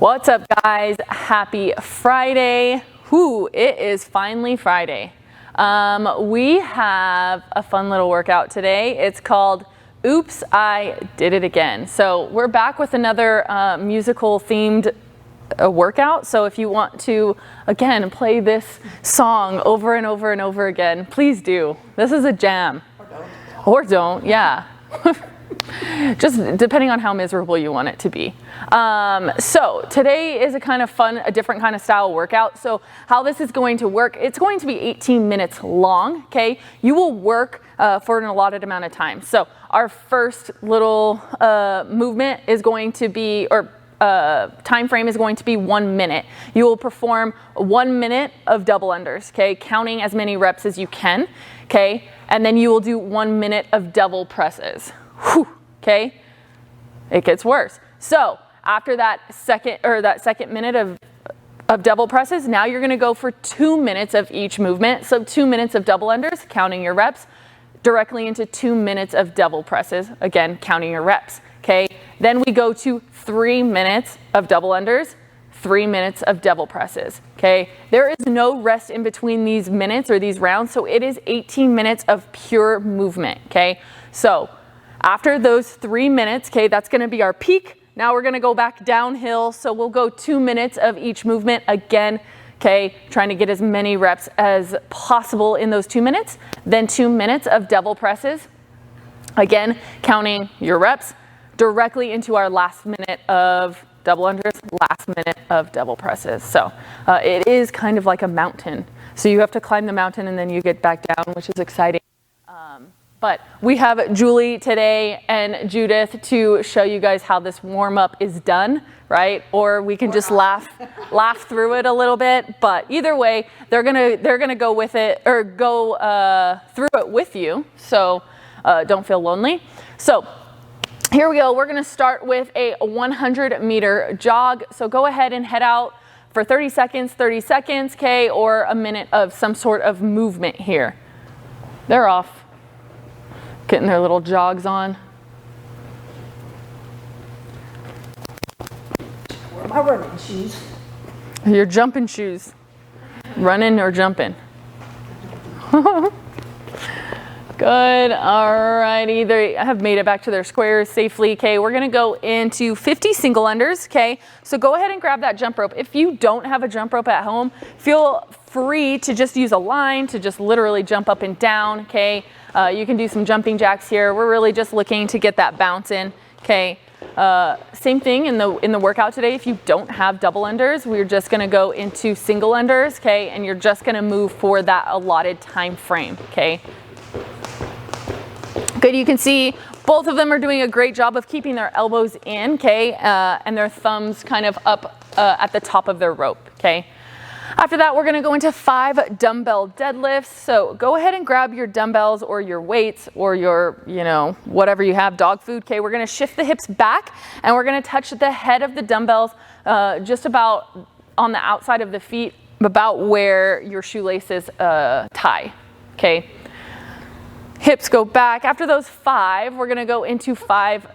What's up, guys? Happy Friday. Whoo, it is finally Friday. We have a fun little workout today. It's called Oops, I Did It Again. So we're back with another musical themed workout. So if you want to, again, play this song over and over and over again, please do. This is a jam. Or don't, yeah. Just depending on how miserable you want it to be. So today is a kind of fun, a different kind of style workout. So how this is going to work, it's going to be 18 minutes long, okay? You will work for an allotted amount of time. So our first little movement is going to be, or time frame is going to be 1 minute. You will perform 1 minute of double unders, okay? Counting as many reps as you can, okay? And then you will do 1 minute of double presses. Whew, okay? It gets worse. So after that second minute of double presses, now you're gonna go for 2 minutes of each movement. So 2 minutes of double unders, counting your reps, directly into 2 minutes of double presses, again, counting your reps, okay? Then we go to 3 minutes of double unders, 3 minutes of double presses, okay? There is no rest in between these minutes or these rounds, so it is 18 minutes of pure movement, okay? So after those 3 minutes, okay, that's gonna be our peak. Now we're gonna go back downhill, so we'll go 2 minutes of each movement again, okay, trying to get as many reps as possible in those 2 minutes. Then 2 minutes of double presses, again, counting your reps, directly into our last minute of double unders, last minute of double presses. So it is kind of like a mountain. So you have to climb the mountain and then you get back down, which is exciting. But we have Julie today and Judith to show you guys how this warm up is done, right? Or we can just laugh through it a little bit. But either way, they're gonna go with it, or go through it with you. So don't feel lonely. So here we go. We're gonna start with a 100-meter jog. So go ahead and head out for 30 seconds, okay, or a minute of some sort of movement here. They're off, getting their little jogs on. Where are my running shoes? Your jumping shoes. Running or jumping. Good, alrighty, they have made it back to their squares safely. Okay, we're gonna go into 50 single unders, okay? So go ahead and grab that jump rope. If you don't have a jump rope at home, feel free to just use a line to just literally jump up and down, okay? You can do some jumping jacks here. We're really just looking to get that bounce in, okay? Same thing in the workout today. If you don't have double unders, we're just gonna go into single unders, okay? And you're just gonna move for that allotted time frame, okay? Good, you can see both of them are doing a great job of keeping their elbows in, okay? And their thumbs kind of up at the top of their rope, okay? After that, we're gonna go into 5 dumbbell deadlifts. So go ahead and grab your dumbbells or your weights or your, whatever you have, dog food, okay? We're gonna shift the hips back and we're gonna touch the head of the dumbbells just about on the outside of the feet, about where your shoelaces tie, okay? Hips go back. After those 5, we're gonna go into 5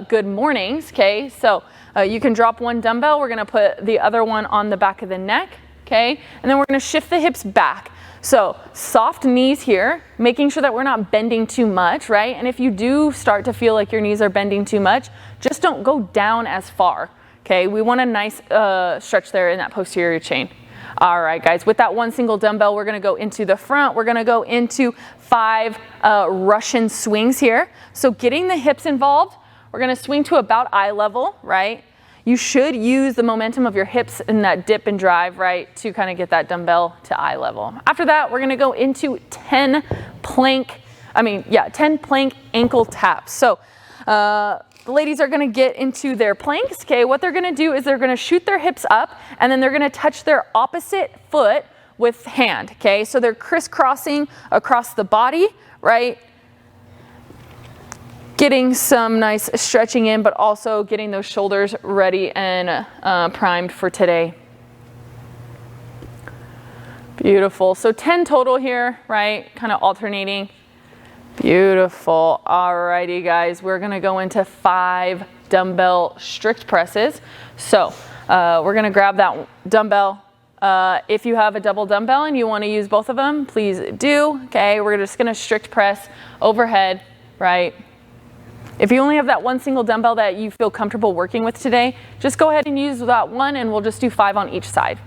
good mornings, okay? So you can drop one dumbbell. We're gonna put the other one on the back of the neck, okay? And then we're gonna shift the hips back. So soft knees here, making sure that we're not bending too much, right? And if you do start to feel like your knees are bending too much, just don't go down as far, okay? We want a nice stretch there in that posterior chain. All right, guys, with that one single dumbbell, we're gonna go into the front. We're gonna go into 5 Russian swings here. So getting the hips involved, we're gonna swing to about eye level, right? You should use the momentum of your hips in that dip and drive, right, to kind of get that dumbbell to eye level. After that, we're gonna go into 10 plank ankle taps. So the ladies are gonna get into their planks, okay? What they're gonna do is they're gonna shoot their hips up and then they're gonna touch their opposite foot with hand, okay? So they're crisscrossing across the body, right? Getting some nice stretching in, but also getting those shoulders ready and primed for today. Beautiful, so 10 total here, right? Kind of alternating. Beautiful. Alrighty, guys, we're gonna go into 5 dumbbell strict presses. So We're gonna grab that dumbbell. If you have a double dumbbell and you wanna use both of them, please do, okay? We're just gonna strict press overhead, right? If you only have that one single dumbbell that you feel comfortable working with today, just go ahead and use that one and we'll just do 5 on each side.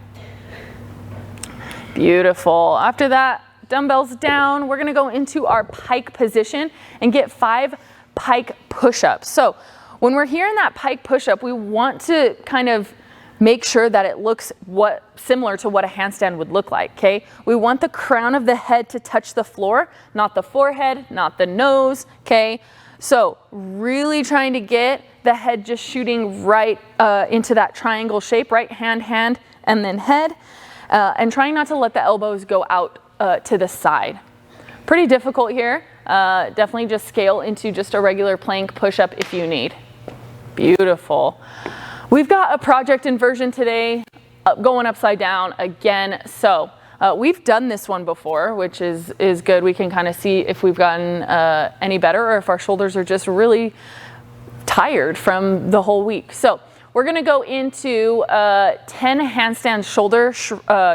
Beautiful. After that, dumbbells down, we're gonna go into our pike position and get 5 pike push-ups. So when we're here in that pike push-up, we want to kind of make sure that it looks similar to what a handstand would look like, okay? We want the crown of the head to touch the floor, not the forehead, not the nose, okay? So really trying to get the head just shooting right into that triangle shape, right? Hand, and then head. And trying not to let the elbows go out to the side. Pretty difficult here. Definitely just scale into just a regular plank push-up if you need. Beautiful. We've got a project inversion today, going upside down again. So we've done this one before, which is good. We can kind of see if we've gotten any better or if our shoulders are just really tired from the whole week. So we're gonna go into 10 handstand shoulder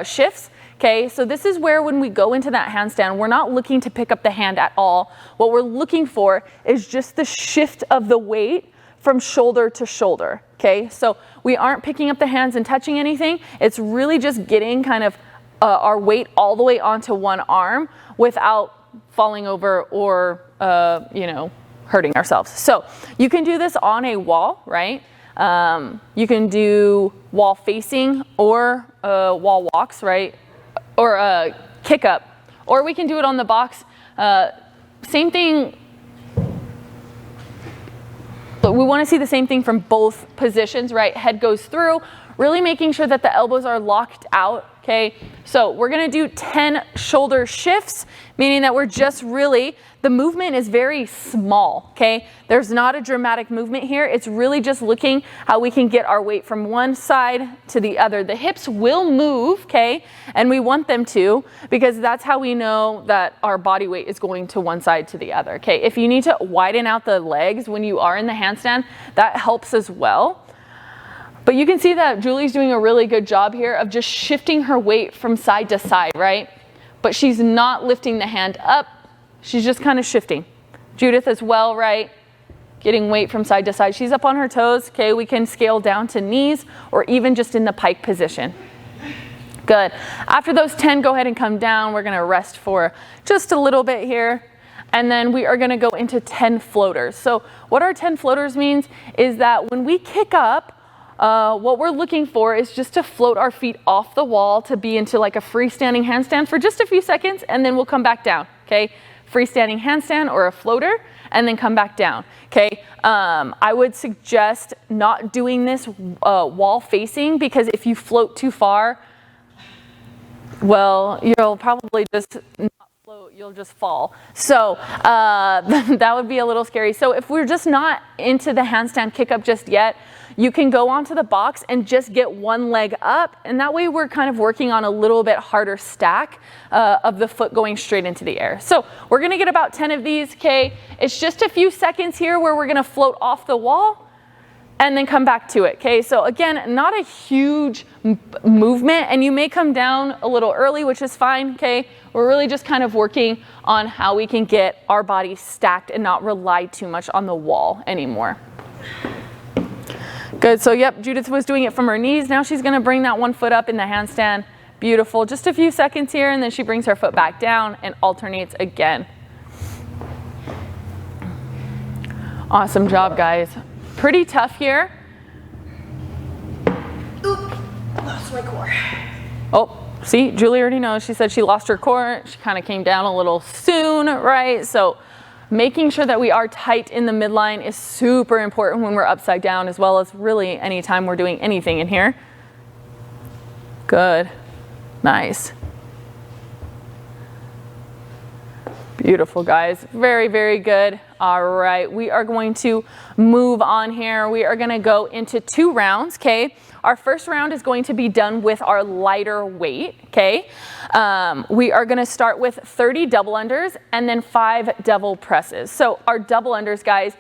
shifts. Okay, so this is where when we go into that handstand, we're not looking to pick up the hand at all. What we're looking for is just the shift of the weight from shoulder to shoulder. Okay, so we aren't picking up the hands and touching anything. It's really just getting kind of our weight all the way onto one arm without falling over or, hurting ourselves. So you can do this on a wall, right? You can do wall facing or wall walks, right? Or a kick up, or we can do it on the box. Same thing. But we want to see the same thing from both positions, right? Head goes through, really making sure that the elbows are locked out, okay? So we're gonna do 10 shoulder shifts, meaning that we're just really, the movement is very small, okay? There's not a dramatic movement here. It's really just looking how we can get our weight from one side to the other. The hips will move, okay? And we want them to, because that's how we know that our body weight is going to one side to the other, okay? If you need to widen out the legs when you are in the handstand, that helps as well. But you can see that Julie's doing a really good job here of just shifting her weight from side to side, right? But she's not lifting the hand up. She's just kind of shifting. Judith as well, right? Getting weight from side to side. She's up on her toes. Okay, we can scale down to knees or even just in the pike position. Good. After those 10, go ahead and come down. We're gonna rest for just a little bit here. And then we are gonna go into 10 floaters. So what our 10 floaters means is that when we kick up, what we're looking for is just to float our feet off the wall to be into like a freestanding handstand for just a few seconds, and then we'll come back down, okay? Freestanding handstand or a floater, and then come back down, okay? I would suggest not doing this wall facing, because if you float too far, well, you'll probably just not float, you'll just fall. So that would be a little scary. So if we're just not into the handstand kick up just yet, you can go onto the box and just get one leg up, and that way we're kind of working on a little bit harder stack of the foot going straight into the air. So we're gonna get about 10 of these, okay? It's just a few seconds here where we're gonna float off the wall and then come back to it, okay? So again, not a huge movement, and you may come down a little early, which is fine, okay? We're really just kind of working on how we can get our body stacked and not rely too much on the wall anymore. Good, so yep, Judith was doing it from her knees. Now she's gonna bring that one foot up in the handstand. Beautiful, just a few seconds here, and then she brings her foot back down and alternates again. Awesome job, guys. Pretty tough here. Oop, lost my core. Oh, see, Julie already knows. She said she lost her core. She kind of came down a little soon, right? So making sure that we are tight in the midline is super important when we're upside down, as well as really anytime we're doing anything in here. Good, nice. Beautiful, guys, very, very good. All right, we are going to move on here. We are gonna go into 2 rounds, okay? Our first round is going to be done with our lighter weight, okay? We are gonna start with 30 double unders and then 5 double presses. So our double unders, guys,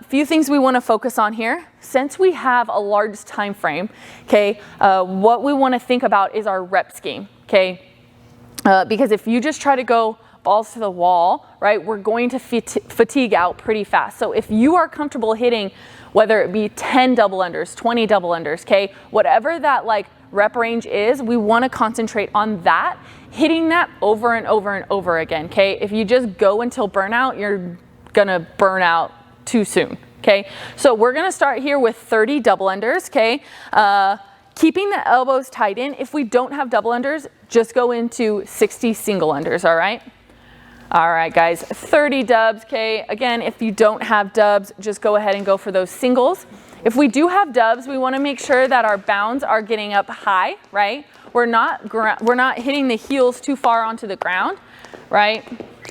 Few things we want to focus on here. Since we have a large time frame, okay, what we want to think about is our rep scheme, okay? Because if you just try to go balls to the wall, right, we're going to fatigue out pretty fast. So if you are comfortable hitting, whether it be 10 double unders, 20 double unders, okay, whatever that like rep range is, we want to concentrate on that, hitting that over and over and over again, okay? If you just go until burnout, you're gonna burn out too soon, okay? So we're gonna start here with 30 double unders, okay? Keeping the elbows tight in. If we don't have double unders, just go into 60 single unders, all right? All right, guys, 30 dubs, okay? Again, if you don't have dubs, just go ahead and go for those singles. If we do have dubs, we wanna make sure that our bounds are getting up high, right? We're not hitting the heels too far onto the ground, right?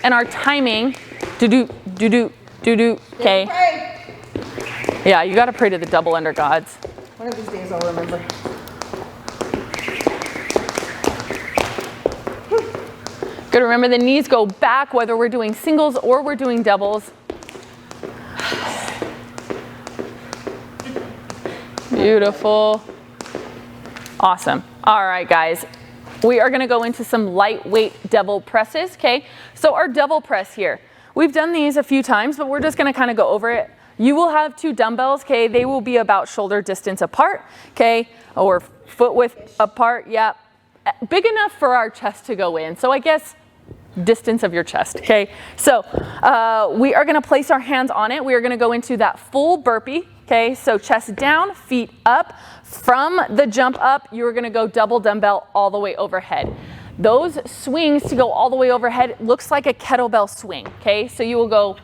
And our timing, do-do, okay? Yeah, you gotta pray to the double under gods. One of these days I'll remember. Good, remember the knees go back whether we're doing singles or we're doing doubles. Beautiful. Awesome. All right, guys. We are gonna go into some lightweight devil presses, okay? So our devil press here, we've done these a few times, but we're just gonna kind of go over it. You will have 2 dumbbells, okay? They will be about shoulder distance apart, okay? Or foot width apart, yeah. Big enough for our chest to go in. So I guess distance of your chest, okay? So we are gonna place our hands on it. We are gonna go into that full burpee, okay? So chest down, feet up. From the jump up, you're gonna go double dumbbell all the way overhead. Those swings to go all the way overhead looks like a kettlebell swing, okay? So you will go,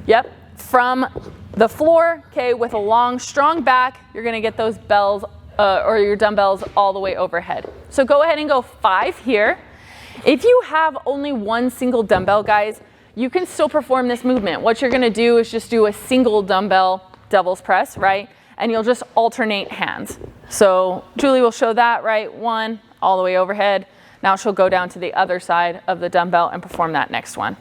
yep, from the floor, okay, with a long, strong back, you're gonna get those bells or your dumbbells all the way overhead. So go ahead and go 5 here. If you have only 1 single dumbbell, guys, you can still perform this movement. What you're gonna do is just do a single dumbbell devil's press, right? And you'll just alternate hands. So Julie will show that, right? 1 all the way overhead. Now she'll go down to the other side of the dumbbell and perform that next one.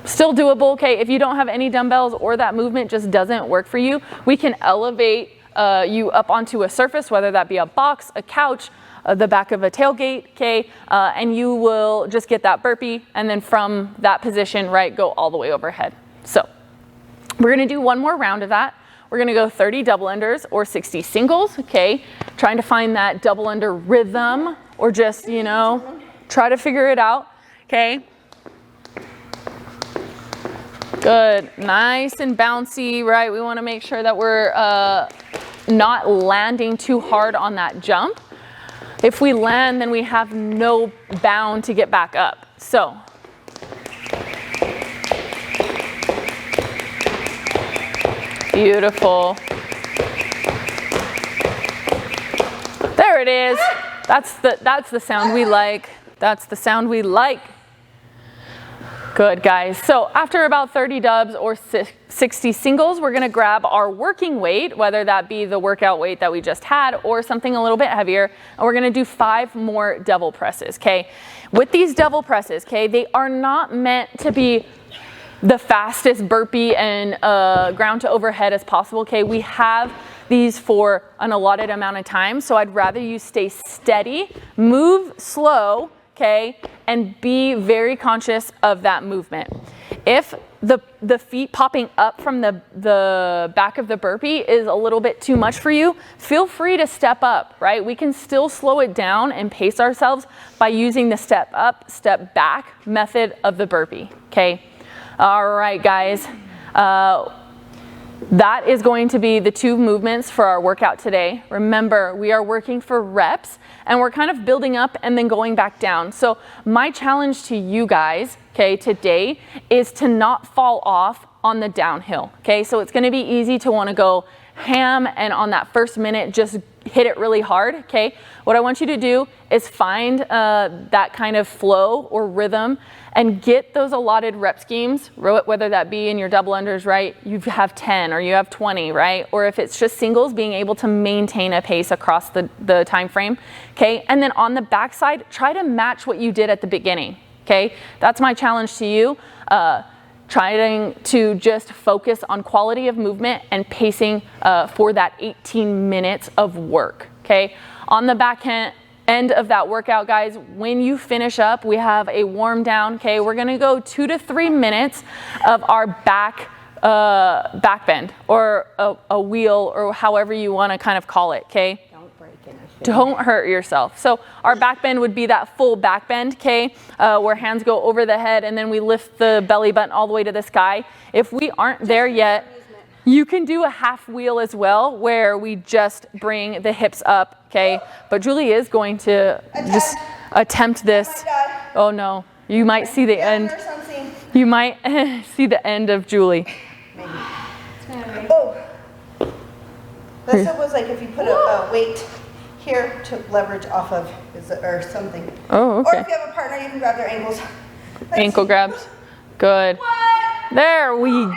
Still doable, okay? If you don't have any dumbbells or that movement just doesn't work for you, we can elevate you up onto a surface, whether that be a box, a couch, the back of a tailgate, okay? And you will just get that burpee, and then from that position, right, go all the way overhead. So we're gonna do one more round of that. We're gonna go 30 double unders or 60 singles, okay? Trying to find that double under rhythm or just, you know, try to figure it out, okay? Good, nice and bouncy, right? We wanna make sure that we're not landing too hard on that jump. If we land, then we have no bound to get back up. So, beautiful. There it is. That's the sound we like. That's the sound we like. Good, guys. So after about 30 dubs or 60 singles, we're gonna grab our working weight, whether that be the workout weight that we just had or something a little bit heavier, and we're gonna do 5 more devil presses, okay? With these devil presses, okay, they are not meant to be the fastest burpee and ground to overhead as possible, okay? We have these for an allotted amount of time, so I'd rather you stay steady, move slow, okay, and be very conscious of that movement. If the feet popping up from the back of the burpee is a little bit too much for you, feel free to step up, right? We can still slow it down and pace ourselves by using the step up, step back method of the burpee, okay? All right, guys. That is going to be the 2 movements for our workout today. Remember, we are working for reps and we're kind of building up and then going back down. So my challenge to you guys, okay, today is to not fall off on the downhill, okay? So it's gonna be easy to wanna go ham and on that first minute just hit it really hard, okay? What I want you to do is find that kind of flow or rhythm and get those allotted rep schemes, whether that be in your double unders, right? You have 10 or you have 20, right? Or if it's just singles, being able to maintain a pace across the time frame, okay? And then on the backside, try to match what you did at the beginning, okay? That's my challenge to you. trying to just focus on quality of movement and pacing for that 18 minutes of work, okay? On the back end of that workout, guys, when you finish up, we have a warm down, okay? We're gonna go 2 to 3 minutes of our back bend or a wheel or however you wanna kind of call it, okay? Don't hurt yourself. So our back bend would be that full back bend, okay, where hands go over the head and then we lift the belly button all the way to the sky. If we aren't there yet, you can do a half wheel as well, where we just bring the hips up, okay? But Julie is going to just attempt this. Oh no, you might see the end. You might see the end of Julie. Maybe. Oh, this was like if you put a weight here to leverage off of, or something. Oh, okay. Or if you have a partner, you can grab their ankles. Ankle grabs. Good. What? There we go.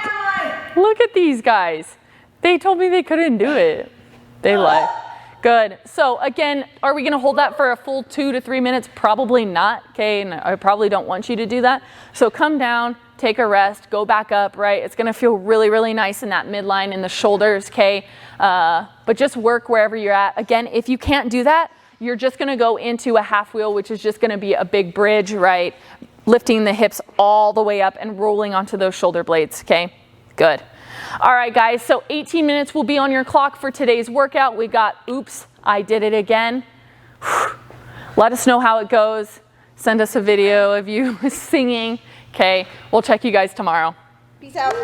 Look at these guys. They told me they couldn't do it. They lied. Good. So again, are we going to hold that for a full 2 to 3 minutes? Probably not. Okay. And I probably don't want you to do that. So come down, take a rest, go back up, right? It's going to feel really, really nice in that midline in the shoulders. Okay. But just work wherever you're at. Again, if you can't do that, you're just going to go into a half wheel, which is just going to be a big bridge, right? Lifting the hips all the way up and rolling onto those shoulder blades. Okay. Good. All right, guys, so 18 minutes will be on your clock for today's workout. We got Oops, I Did It Again. Let us know how it goes. Send us a video of you singing. Okay, we'll check you guys tomorrow. Peace out.